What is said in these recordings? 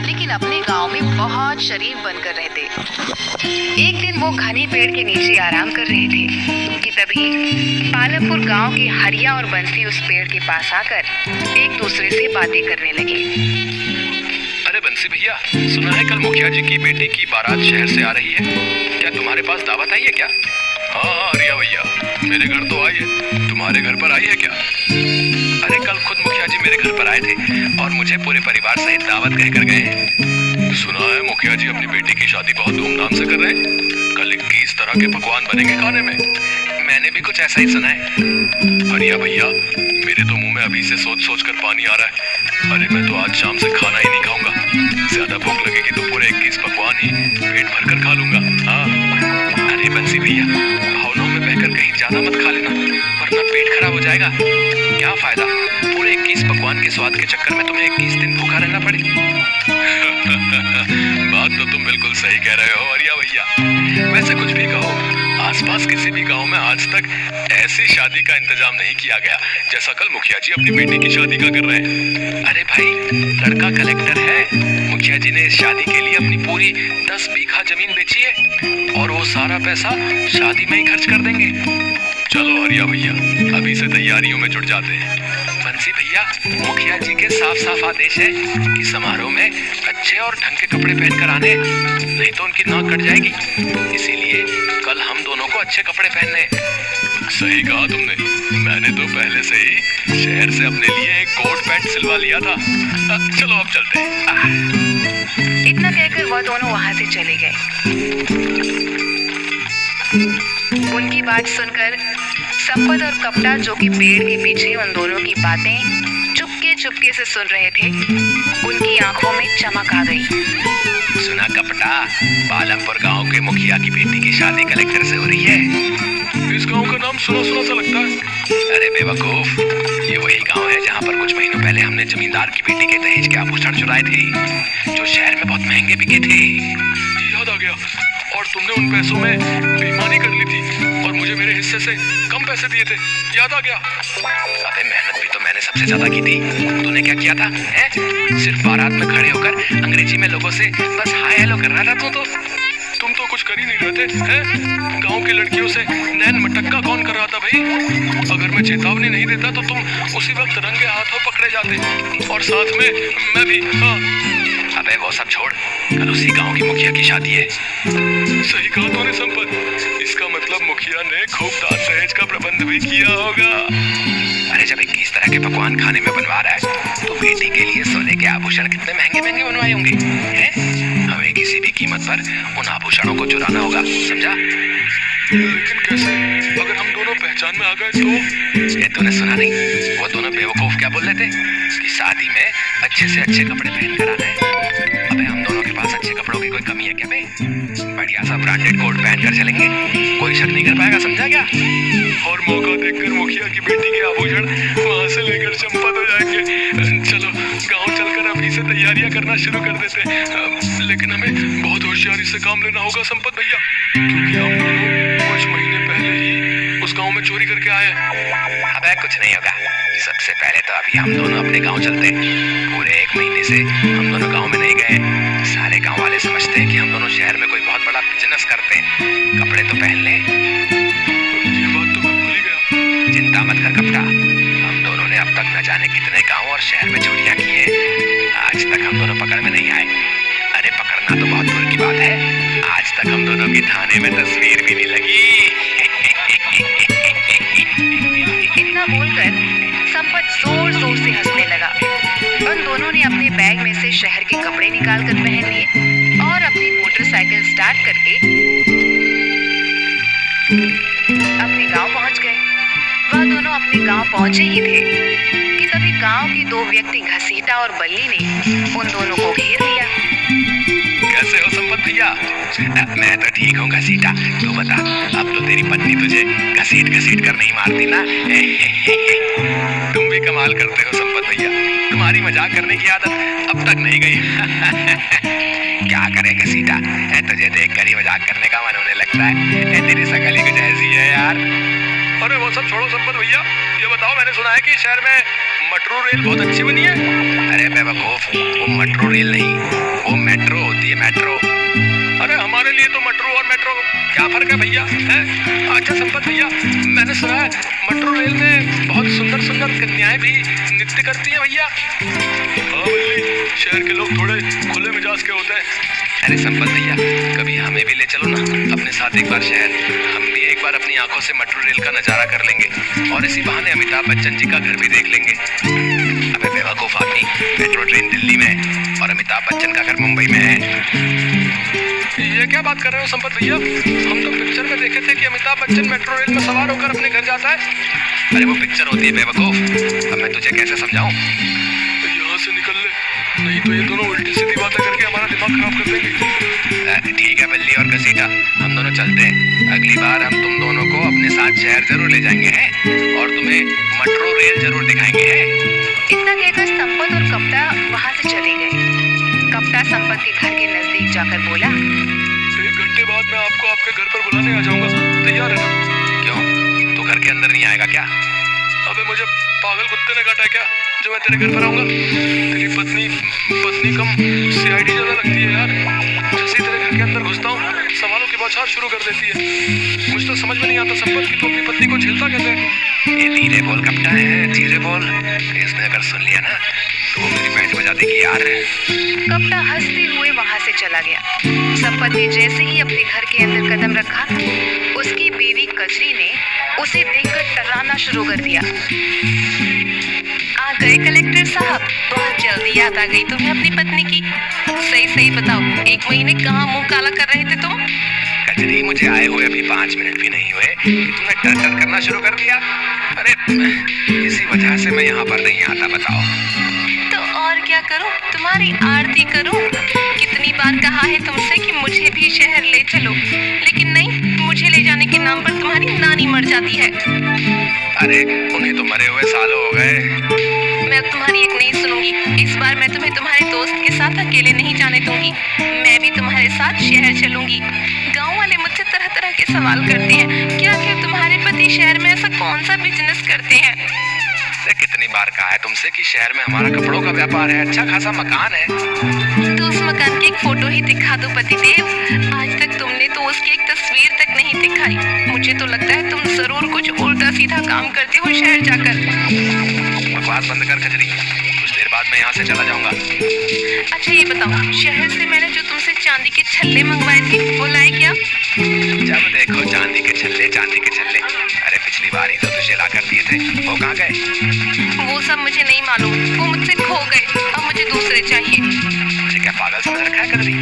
लेकिन अपने गांव में बहुत शरीफ बनकर रहते। एक दिन वो घने पेड़ के नीचे आराम कर रहे थे कि तभी पालमपुर गांव के हरिया और बंसी उस पेड़ के पास आकर एक दूसरे से बातें करने लगे। अरे बंसी भैया, सुना है कल मुखिया जी की बेटी की बारात शहर से आ रही है, क्या तुम्हारे पास दावत आई है क्या? हाँ हरिया भैया, मेरे घर तो आई है, तुम्हारे घर पर आई है क्या? अरे कल खुद मुखिया जी मेरे घर पर आए थे और मुझे पूरे परिवार सहित दावत कहकर गए। सुना है मुखिया जी अपनी बेटी की शादी बहुत धूमधाम से कर रहे हैं, कल 21 तरह के पकवान बनेंगे खाने में। मैंने भी कुछ ऐसा ही सुना है। हरिया भैया, मेरे तो मुंह में अभी से सोच कर पानी आ रहा है। अरे मैं तो आज शाम से खाना ही नहीं खाऊंगा, ज्यादा भूख लगेगी तो पूरे 21 पकवान ही पेट भर कर खा लूंगा। हाँ अरे बंसी भैया, भावनाओं में बहकर कहीं ज्यादा मत खा लेना, वरना पेट खराब हो जाएगा। क्या फायदा पूरे 21 पकवान के स्वाद के चक्कर में तुम्हें 21 दिन भूखा रहना पड़े। बात तो तुम बिल्कुल सही कह रहे हो हरिया भैया। वैसे कुछ भी कहो, आसपास किसी भी गांव में आज तक ऐसी शादी का इंतजाम नहीं किया गया जैसा कल मुखिया जी अपनी बेटी की शादी का कर रहे हैं। अरे भाई, लड़का कलेक्टर है, मुखिया जी ने इस शादी के लिए अपनी पूरी 10 बीघा जमीन बेची है और वो सारा पैसा शादी में ही खर्च कर देंगे। चलो हरिया भैया, अभी से तैयारियों में जुट जाते हैं। बंसी भैया, मुखिया जी के साफ साफ आदेश है कि समारोह में अच्छे और ढंग के कपड़े पहनकर आने, नहीं तो उनकी नाक कट जाएगी। इसीलिए कल हम दोनों को अच्छे कपड़े पहनने। सही कहा तुमने, मैंने तो पहले से ही शहर से अपने लिए एक कोट पैंट सिलवा लिया था। चलो अब चलते हैं। इतना कहकर वह दोनों वहां से चले गए। उनकी बात सुनकर संपत और कपटा, जो कि पेड़ के पीछे उन दोनों की बातें चुपके से सुन रहे थे, उनकी आंखों में चमक आ गई। सुना कपटा, पालमपुर गांव के मुखिया की बेटी की शादी कलेक्टर से हो रही है। इस गांव का नाम सुना सुना सा लगता है। अरे बेवकूफ, ये वही गांव है जहां पर कुछ महीनों पहले हमने जमींदार की बेटी के दहेज के आभूषण चुराए थे, जो शहर में बहुत महंगे बिके थे। याद आ गया, और तुमने उन पैसों में बेईमानी कर ली थी और मुझे मेरे हिस्से से कम पैसे दिए थे। याद आ गया। अबे मेहनत भी तो मैंने सबसे ज्यादा की थी, तूने क्या किया था? सिर्फ बारात में खड़े होकर अंग्रेजी में लोगों से बस हाय हेलो कर रहा था। तुम तो कुछ कर ही नहीं रहे थे, हैं? गांव की लड़कियों से नैन मटक्का कौन कर रहा था भाई? अगर मैं चेतावनी नहीं देता तो तुम उसी वक्त रंगे हाथों पकड़े जाते, और साथ में मैं भी। हाँ अबे वो सब छोड़, कल उसी गांव की मुखिया की शादी है। सही कहा तूने संपत, इसका मतलब मुखिया ने खूब दाज दहेज का प्रबंध भी किया होगा। अरे जब 21 तरह के पकवान खाने में बनवा रहा है तो बेटी के लिए सोने के आभूषण कितने महंगे महंगे बनवाए होंगे, हैं? हमें किसी भी कीमत पर उन आभूषणों को चुराना होगा, समझा? लेकिन कैसे? अगर हम दोनों पहचान में आ गए तो? ये तूने सुना नहीं? वो दोनों बेवकूफ क्या बोल रहे थे कि शादी में अच्छे से अच्छे कपड़े पहन कर आना है। अबे हम दोनों के पास अच्छे कपड़ों की कोई कमी है क्या बे? बढ़िया सा ब्रांडेड कोट पहन कर चलेंगे, कोई शक नहीं कर पाएगा, समझा क्या? और मौका देखकर मुखिया की बेटी के आभूषण वहां से लेकर चंपत हो जाएंगे। चलो गांव चलकर अभी से तैयारियां करना शुरू कर देते हैं। लेकिन हमें बहुत होशियारी से काम लेना होगा संपत भैया, क्योंकि हम दोनों कुछ महीने पहले ही उस गांव में चोरी करके आए हैं। अबे कुछ नहीं होगा, सबसे पहले तो अभी हम दोनों अपने गांव चलते हैं। पूरे 1 महीने से हम दोनों गांव में नहीं गए। सारे गांव वाले समझते हैं कि हम दोनों शहर में कोई बहुत बड़ा बिजनेस करते हैं। कपड़े तो पहन ले। ये बात तो मैं भूल ही गया। चिंता मत कर कपटा, हम दोनों ने अब तक न जाने कितने गांव और शहर में चोरियां की हैं। आज तक हम दोनों पकड़ में नहीं आए। अरे पकड़ना तो बहुत दूर की बात है, आज तक हम दोनों की थाने में तस्वीर भी नहीं लगी। इतना बोलकर संपत जोर जोर से हंसने लगा। उन दोनों ने अपने बैग में से शहर के कपड़े निकाल कर पहन लिए और अपनी मोटरसाइकिल स्टार्ट करके अपने गांव पहुंच गए। वह दोनों अपने गांव पहुंचे ही थे कि तभी गांव के 2 व्यक्ति घसीटा और बल्ली ने उन दोनों को घेर लिया। कैसे हो संपत भैया? मैं तो ठीक हूँ घसीटा, तू बता, अब तो तेरी पत्नी तुझे घसीट घसीट कर नहीं मारती ना? तुम भी कमाल करते हो संपत भैया, तुम्हारी मजाक करने की आदत अब तक नहीं गई। क्या करे घसीटा, तुझे देख कर ही मजाक करने का मन होने लगता है। तेरी शकल ही कुछ ऐसी है यार। अरे वो सब छोड़ो संपत भैया, ये बताओ, मैंने सुना है कि शहर में मेट्रो रेल बहुत अच्छी बनी है। अरे बेवकूफ, वो मेट्रो रेल नहीं, वो मेट्रो होती है, मेट्रो। अरे हमारे लिए तो मेट्रो और मेट्रो क्या फर्क है भैया, है? अच्छा संपत भैया, मैंने सुना है मेट्रो रेल में बहुत सुंदर सुंदर कन्याएं भी नृत्य करती हैं भैया। हाँ बल्ली, शहर के लोग थोड़े खुले मिजाज के होते हैं। अरे संपत भैया, कभी हमें भी ले चलो ना अपने साथ एक बार शहर, हम भी एक बार अपनी आंखों से मेट्रो रेल का नजारा कर लेंगे और इसी बहाने अमिताभ बच्चन जी का घर भी देख लेंगे। अबे बेवकूफ आदमी, मेट्रो ट्रेन दिल्ली में है और अमिताभ बच्चन का घर मुंबई में है। ये क्या बात कर रहे हो संपत भैया, हम तो पिक्चर में देखे थे कि अमिताभ बच्चन मेट्रो रेल में सवार होकर अपने घर जाता है। अरे वो पिक्चर होती है बेवकूफ, अब मैं तुझे कैसे समझाऊं? यहाँ से निकल ले, नहीं तो ये दोनों उल्टी सीधी बातें करके हमारा दिमाग खराब कर देंगे। ठीक है बल्ली और घसीटा, हम दोनों चलते हैं। अगली बार हम तुम दोनों को अपने साथ शहर जरूर ले जाएंगे हैं और तुम्हें मेट्रो रेल जरूर दिखाएंगे हैं। इतना कहकर संपत और कपटा वहाँ से चले गए। कपटा संपत के घर के नजदीक जाकर बोला, 1 घंटे बाद मैं आपको आपके घर पर बुलाने आ जाऊंगा, तैयार है ना? क्यों, तू घर के अंदर नहीं आएगा क्या? अबे मुझे पागल कुत्ते ने काटा है क्या जो मैं तेरे घर पर आऊंगा? तेरी पत्नी कम सीआईडी ज्यादा लगती है यार। जैसे ही तेरे घर के अंदर घुसता हूँ सवालों की बौछार शुरू कर देती है। मुझे तो समझ में नहीं आता संपत कि तू अपनी पत्नी को झेलता कैसे है। ये धीरे बोल कपटा है, धीरे बोल, इसने अगर सुन लिया ना तो वो मेरी बैंड बजा देगी यार। कपटा हंसते हुए वहाँ से चला गया। संपत ने जैसे ही अपने घर के अंदर कदम रखा, उसकी बीवी कजरी ने उसे देखकर टर्राना शुरू कर दिया। आ गए कलेक्टर साहब, बहुत जल्दी याद आ गई तुम्हें अपनी पत्नी की। सही सही बताओ, 1 महीने कहाँ मुंह काला कर रहे थे तुम? कजरी, मुझे आए हुए अभी 5 मिनट भी नहीं हुए, तूने टर करना शुरू कर दिया। अरे इसी वजह से मैं यहाँ पर नहीं आता, बताओ। तो और क्या करूं, तुम्हारी आरती करूं? कितनी बार कहा है तुमसे कि मुझे भी शहर ले चलो, लेकिन नहीं, मुझे ले जाने के नाम पर तुम्हारी नानी मर जाती है। अरे उन्हें तो मरे हुए सालों हो गए। मैं तुम्हारी एक नहीं सुनूंगी। इस बार मैं तुम्हें तुम्हारे दोस्त के साथ अकेले नहीं जाने दूंगी। मैं भी तुम्हारे साथ शहर चलूंगी। गाँव वाले मुझसे तरह तरह के सवाल करते हैं कि आखिर तुम्हारे पति शहर में ऐसा कौन सा बिजनेस करते हैं। कितनी बार कहा है तुमसे कि शहर में हमारा कपड़ों का व्यापार है, अच्छा खासा मकान है। तो उस मकान की एक फोटो ही दिखा दो पतिदेव। आज तक तुमने तो उसकी एक तस्वीर तक नहीं दिखाई। मुझे तो लगता है तुम जरूर कुछ उल्टा सीधा काम करते हो शहर जाकर। बकवास बंद कर कजरी, कुछ देर बाद मैं यहाँ से चला जाऊंगा। अच्छा ये बताओ, शहर से मैंने जो तुमसे चांदी के छल्ले मंगवाए थे वो लाए क्या? जब देखो चांदी के छल्ले, चांदी के छल्ले। अरे पिछली बार ही तो तुझे ला कर दिए थे, वो कहाँ गए? वो सब मुझे नहीं मालूम, वो मुझसे खो गए। अब मुझे दूसरे चाहिए। मुझे क्या पागल समझ रखा है कजरी?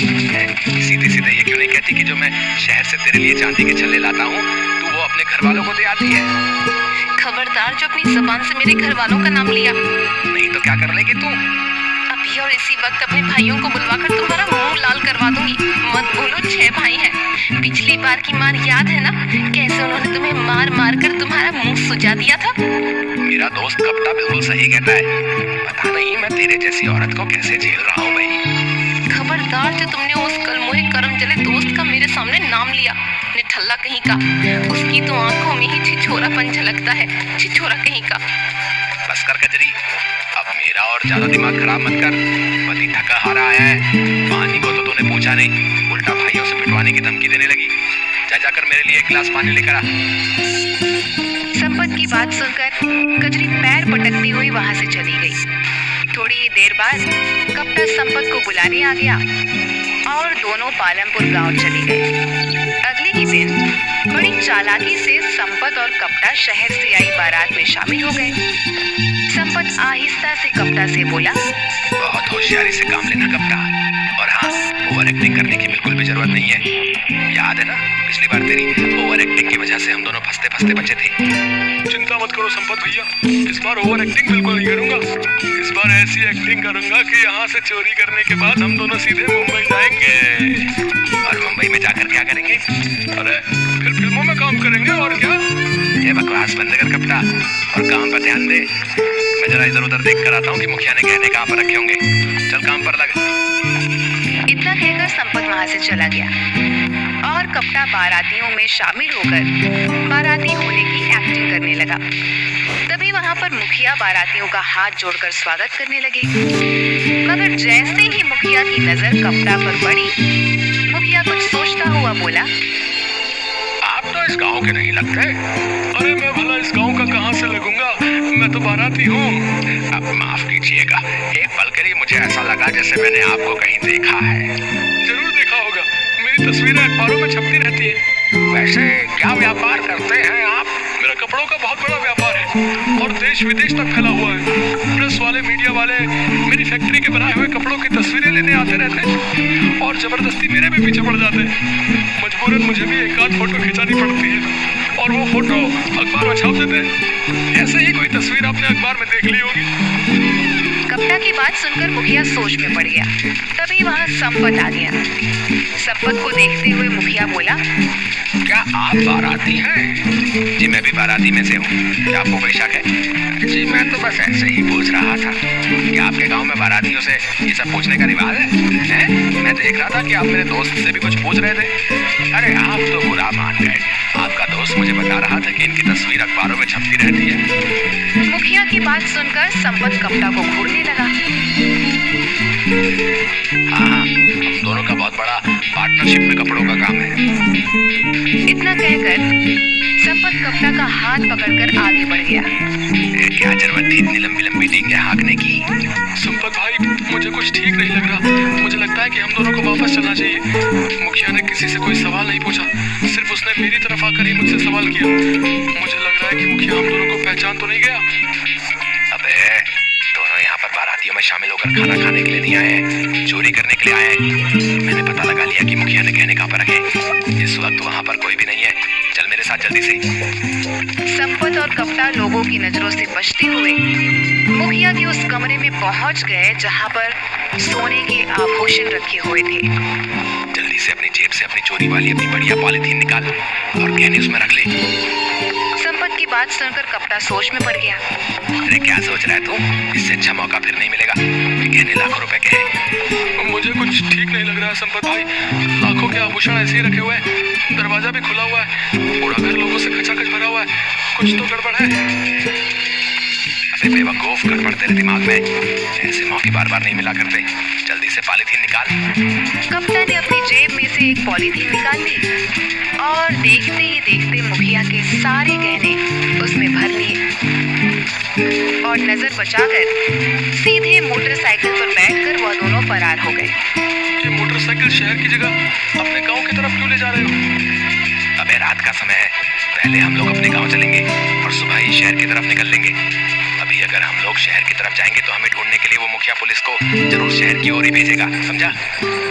सीधे सीधे ये क्यों नहीं कहती कि जो मैं शहर से तेरे लिए चांदी के छल्ले लाता हूँ तू वो अपने घर वालों को दे आती है? खबरदार जो अपनी जबान से मेरे घर वालों का नाम लिया। नहीं तो क्या कर लेगी तू? अभी और इसी वक्त अपने भाइयों को बुलवाकर तुम्हारा मुंह लाल करवा दूंगी। मत भूलो 6 भाई हैं। पिछली बार की मार याद है ना, कैसे उन्होंने तुम्हें मार मार कर तुम्हारा मुंह सुजा दिया था? मेरा दोस्त कपटा बिल्कुल सही कहता है। पता नहीं मैं तेरे जैसी औरत को कैसे झेल रहा हूँ भाई। खबरदार जो तुमने उस कलमुहे करम जले दोस्त का मेरे सामने नाम लिया, निठल्ला कहीं का। उसकी तो आंखों में ही छिछोरापन झलकता है, छिछोरा कहीं का। बस कर कजरी, अब मेरा और ज्यादा दिमाग खराब मत कर। पति थका हारा आया है, पानी को तो तूने पूछा नहीं, उल्टा भाइयों से पिटवाने की धमकी देने लगी। जाकर मेरे लिए 1 गिलास पानी लेकर आ। संपत की बात सुनकर कजरी पैर पटकती हुई वहां से चली गई। थोड़ी ही देर बाद कपटा संपत को बुलाने आ गया और दोनों पालमपुर गांव चले गए। अगले ही दिन बड़ी चालाकी से संपत और कपटा शहर से आई बारात में शामिल हो गए। संपत आहिस्ता से कपटा से बोला, बहुत होशियारी से काम लेना कपटा, और हाँ, ओवर एक्टिंग करने की बिल्कुल भी जरूरत नहीं है। याद है ना पिछली बार तेरी ओवर एक्टिंग की वजह से हम दोनों फंसते फंसते बचे थे। चिंता मत करो संपत भैया, इस बार ओवर एक्टिंग बिल्कुल नहीं करूंगा। इस बार ऐसी एक्टिंग करूंगा कि यहाँ से चोरी करने के बाद हम दोनों सीधे मुंबई जाएंगे। और मुंबई में जाकर क्या करेंगे? अरे फिर फिल्मों में काम करेंगे और क्या। ये बकवास बंद कर कपटा और काम पर ध्यान दे। मैं जरा इधर उधर देख कर आता हूँ कि मुखिया ने गहने कहाँ पर रखे होंगे। चल काम पर लग। इतना कहकर संपत वहां से चला गया और कपटा बारातियों में शामिल होकर बाराती होने की एक्टिंग करने लगा। तभी वहां पर मुखिया बारातियों का हाथ जोड़कर स्वागत करने लगे, मगर जैसे ही मुखिया की नजर कपटा पर पड़ी, मुखिया कुछ सोचता हुआ बोला, आप तो इस गांव के नहीं लगते। अरे मैं भला इस गांव का कहां से लगूंगा, मैं तो बाराती हूँ। अब माफ कीजिएगा, एक पल के लिए मुझे ऐसा लगा जैसे मैंने आपको कहीं देखा है। जरूर देखा होगा, मेरी तस्वीरें अखबारों में छपती रहती है। वैसे क्या व्यापार करते हैं आप? मेरा कपड़ों का बहुत बड़ा व्यापार है और देश विदेश तक फैला हुआ है। प्रेस वाले, मीडिया वाले मेरी फैक्ट्री के बनाए हुए कपड़ों की तस्वीरें लेने आते रहते हैं और जबरदस्ती मेरे भी पीछे पड़ जाते हैं। मजबूरन मुझे भी एक आध फोटो खिंचानी पड़ती है और वो फोटो अखबार में छाप देते हैं। ऐसे ही कोई तस्वीर आपने अखबार में देख ली होगी। कपटा की बात सुनकर मुखिया सोच में पड़ गया। तभी वहां संपत आ गया। संपत को देखते हुए मुखिया बोला, क्या आप बाराती हैं? जी मैं भी बाराती में से हूँ। क्या आपको कोई शक है? जी मैं तो बस ऐसे ही पूछ रहा था। क्या आपके गांव में बारातियों से ये सब पूछने का रिवाज है? मैं देख रहा था कि आप मेरे दोस्त से भी कुछ पूछ रहे थे। अरे आप तो बुरा मान गए। आपका दोस्त मुझे बता रहा था कि इनकी तस्वीर अखबारों में छपती रहती है। मुखिया की बात सुनकर संपत कपटा को घूरने लगा। हाँ, हम दोनों का बहुत बड़ा पार्टनरशिप में कपड़ों का काम है। इतना कहकर संपत कपटा का हाथ पकड़कर आगे बढ़ गया। क्या जरूरत थी इतनी लंबी लंबी डींगे हाँकने की? संपत भाई, मुझे कुछ ठीक नहीं लग रहा। मुझे लगता है कि हम दोनों को वापस चलना चाहिए। मुखिया ने किसी से कोई सवाल नहीं पूछा, सिर्फ उसने मेरी तरफ आकर ही मुझसे सवाल किया। मुझे लग रहा है कि मुखिया हम दोनों को पहचान तो नहीं गया। अबे दोनों यहाँ पर बारातियों में शामिल होकर खाना खाने के लिए नहीं आए, चोरी करने के लिए आए। मैंने पता लगा लिया कि मुखिया ने गहने कहाँ पर रखे। इस वक्त वहाँ पर कोई भी नहीं है। चल मेरे साथ जल्दी से। संपत और कपटा लोगों की नजरों से बचते हुए मुखिया के उस कमरे में पहुंच गए जहां पर सोने के आभूषण रखे हुए थे। जल्दी से अपनी जेब से अपनी चोरी वाली अपनी बढ़िया पॉलीथीन निकाल और गहने उसमें रख ले। संपत की बात सुनकर कपटा सोच में पड़ गया। अरे क्या सोच रहा है तू? इससे अच्छा मौका फिर नहीं मिलेगा। गहने लाखों रुपए के हैं। मुझे कुछ ठीक नहीं लग रहा है संपत भाई। लाखों के आभूषण ऐसे ही रखे हुए हैं, दरवाजा भी खुला हुआ है, पूरा घर लोगों से खचाखच भरा हुआ है। कुछ तो गड़बड़ है। अबे बेवकूफ, गड़बड़ तेरे दिमाग में। ऐसे मौके बार बार नहीं मिला करते। जल्दी से पॉलीथीन निकाल। कप्तान ने अपनी जेब में से एक पॉलीथीन निकाल ली और देखते ही देखते मुखिया के सारे गहने उसमें भर लिए और नजर बचाकर सीधे मोटरसाइकिल पर बैठकर वह दोनों फरार हो गए। ये मोटरसाइकिल शहर की जगह अपने गांव की तरफ क्यों ले जा रहे हो? अबे रात का समय है, पहले हम लोग अपने गांव चलेंगे और सुबह ही शहर की तरफ निकल लेंगे। अभी अगर हम लोग शहर की तरफ जाएंगे तो हमें ढूंढने के लिए वो मुखिया पुलिस को जरूर शहर की ओर ही भेजेगा, समझा?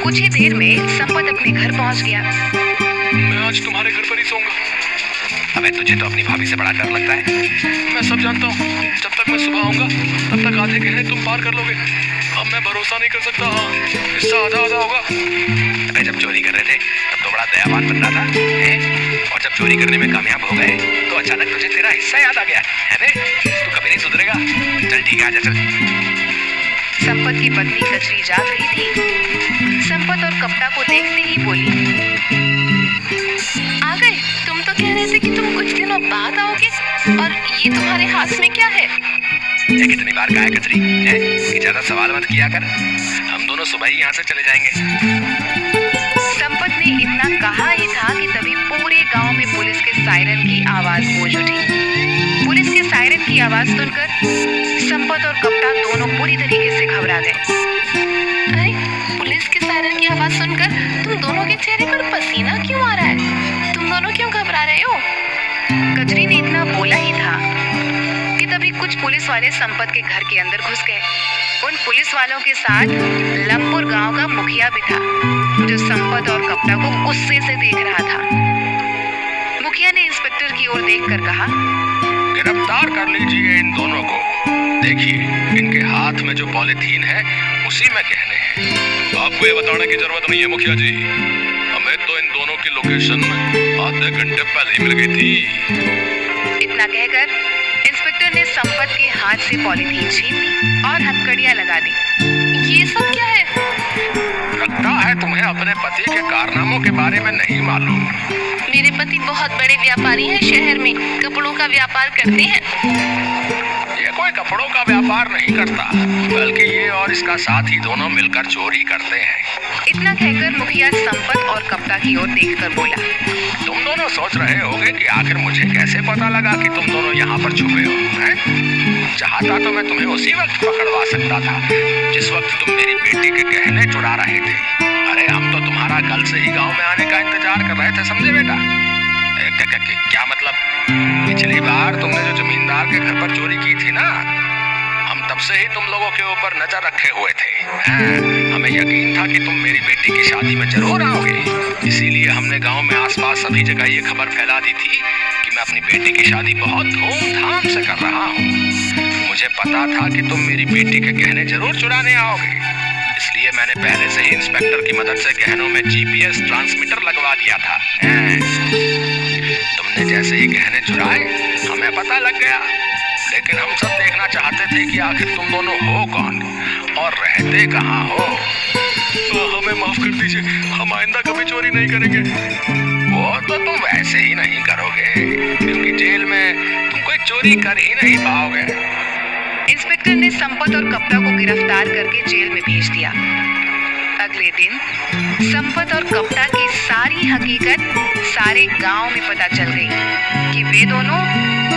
कुछ ही देर में संपत अपने घर पहुंच गया। मैं आज तुम्हारे घर पर ही सोऊंगा। अबे तुझे तो अपनी भाभी से बड़ा डर लगता है। मैं सब जानता हूँ। जब तक मैं सुबह आऊंगा तब तक आधे गहने तुम पार कर लोगे। अब मैं भरोसा नहीं कर सकता। हिस्सा आधा आधा होगा। अबे जब चोरी कर रहे थे तब तो बड़ा दयावान बन रहा था, हैं? और जब चोरी करने में कामयाब हो गए तो अचानक तुझे तेरा हिस्सा याद आ गया, है बे? तू कभी नहीं सुधरेगा। चल ठीक है, आजा चल। संपत की पत्नी कचरी जाग रही थी। संपत और कपटा को देखते ही बोली, आ गए? तुम तो कह रहे थे कि तुम कुछ दिनों बाद आओगे, और ये तुम्हारे हाथ में क्या है? कितनी बार कहा है कचरी, है कि ज्यादा सवाल मत किया कर। हम दोनों सुबह ही यहाँ से चले जाएंगे। संपत ने इतना कहा ही था कि तभी पूरे गांव में पुलिस के सायरन की आवाज गूंज उठी। पुलिस के सायरन की आवाज सुनकर संपत और कपटा दोनों पूरी तरीके से घबरा गए। अरे पुलिस के सायरन की आवाज सुनकर तुम दोनों के चेहरे पर पसीना क्यों आ रहा है? तुम दोनों क्यों घबरा रहे हो? कचरी ने इतना बोला ही था कि तभी कुछ पुलिस वाले संपत के घर के अंदर घुस गए। उन पुलिस वालों के साथ लंपुर गांव का मुखिया भी था, जो संपत और कपटा को गुस्से से देख रहा था। मुखिया ने इंस्पेक्टर की ओर देखकर कहा, गिरफ्तार कर लीजिए इन दोनों को। देखिए इनके हाथ में जो पॉलीथीन है उसी में गहने हैं। आपको ये बताने की जरूरत नहीं है मुखिया जी, हमें तो इन दोनों की लोकेशन आधे घंटे पहले ही मिल गई थी। इतना कहकर इंस्पेक्टर ने संपत के हाथ से पॉलीथीन छीन ली और हथकड़ियां लगा दी। ये सब क्या है? लगता है तुम्हें अपने पति के कारनामों के बारे में नहीं मालूम। मेरे पति बहुत बड़े व्यापारी हैं, शहर में कपड़ों का व्यापार करते हैं। ये कोई कपड़ों का व्यापार नहीं करता, बल्कि ये और इसका साथी दोनों मिलकर चोरी करते हैं। इतना कहकर मुखिया संपत और कपटा की ओर देखकर बोला, तुम दोनों सोच रहे होगे कि आखिर मुझे कैसे पता लगा कि तुम दोनों यहाँ पर छुपे हो, हैं? चाहता तो मैं तुम्हें उसी वक्त पकड़वा सकता था जिस वक्त तुम मेरी बेटी के गहने चुरा रहे थे। अरे हम तो तुम्हारा कल से ही गांव में आने का इंतजार कर रहे थे, समझे बेटा? क्या मतलब? पिछली बार तुमने जो जमींदार के घर पर चोरी की थी ना, हम तब से ही तुम लोगों के ऊपर नजर रखे हुए थे। हमें यकीन था कि तुम मेरी बेटी की शादी में जरूर आओगे, इसीलिए हमने गांव में आसपास सभी जगह ये खबर फैला दी थी कि मैं अपनी बेटी की शादी बहुत धूमधाम से कर रहा हूँ। मुझे पता था कि तुम मेरी बेटी के गहने जरूर चुराने आओगे, इसलिए मैंने पहले से ही इंस्पेक्टर की मदद से गहनों में जीपीएस ट्रांसमीटर लगवा दिया था। तुमने जैसे ही गहने चुराए हमें पता लग गया, लेकिन हम सब देखना चाहते थे कि आखिर तुम दोनों हो कौन और रहते कहाँ हो। हमें माफ कर दीजिए, हम आइंदा कभी चोरी नहीं करेंगे। वो तो तुम वैसे ही नहीं करोगे, क्योंकि जेल में तुम कोई चोरी कर ही नहीं पाओगे। इंस्पेक्टर ने संपत और कपटा को गिरफ्तार करके जेल में भेज दिया। अगले दिन संपत और कपटा की सारी हकीकत सारे गांव में पता चल गई कि वे दोनों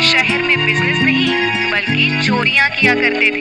शहर में बिजनेस नहीं बल्कि चोरियां किया करते थे।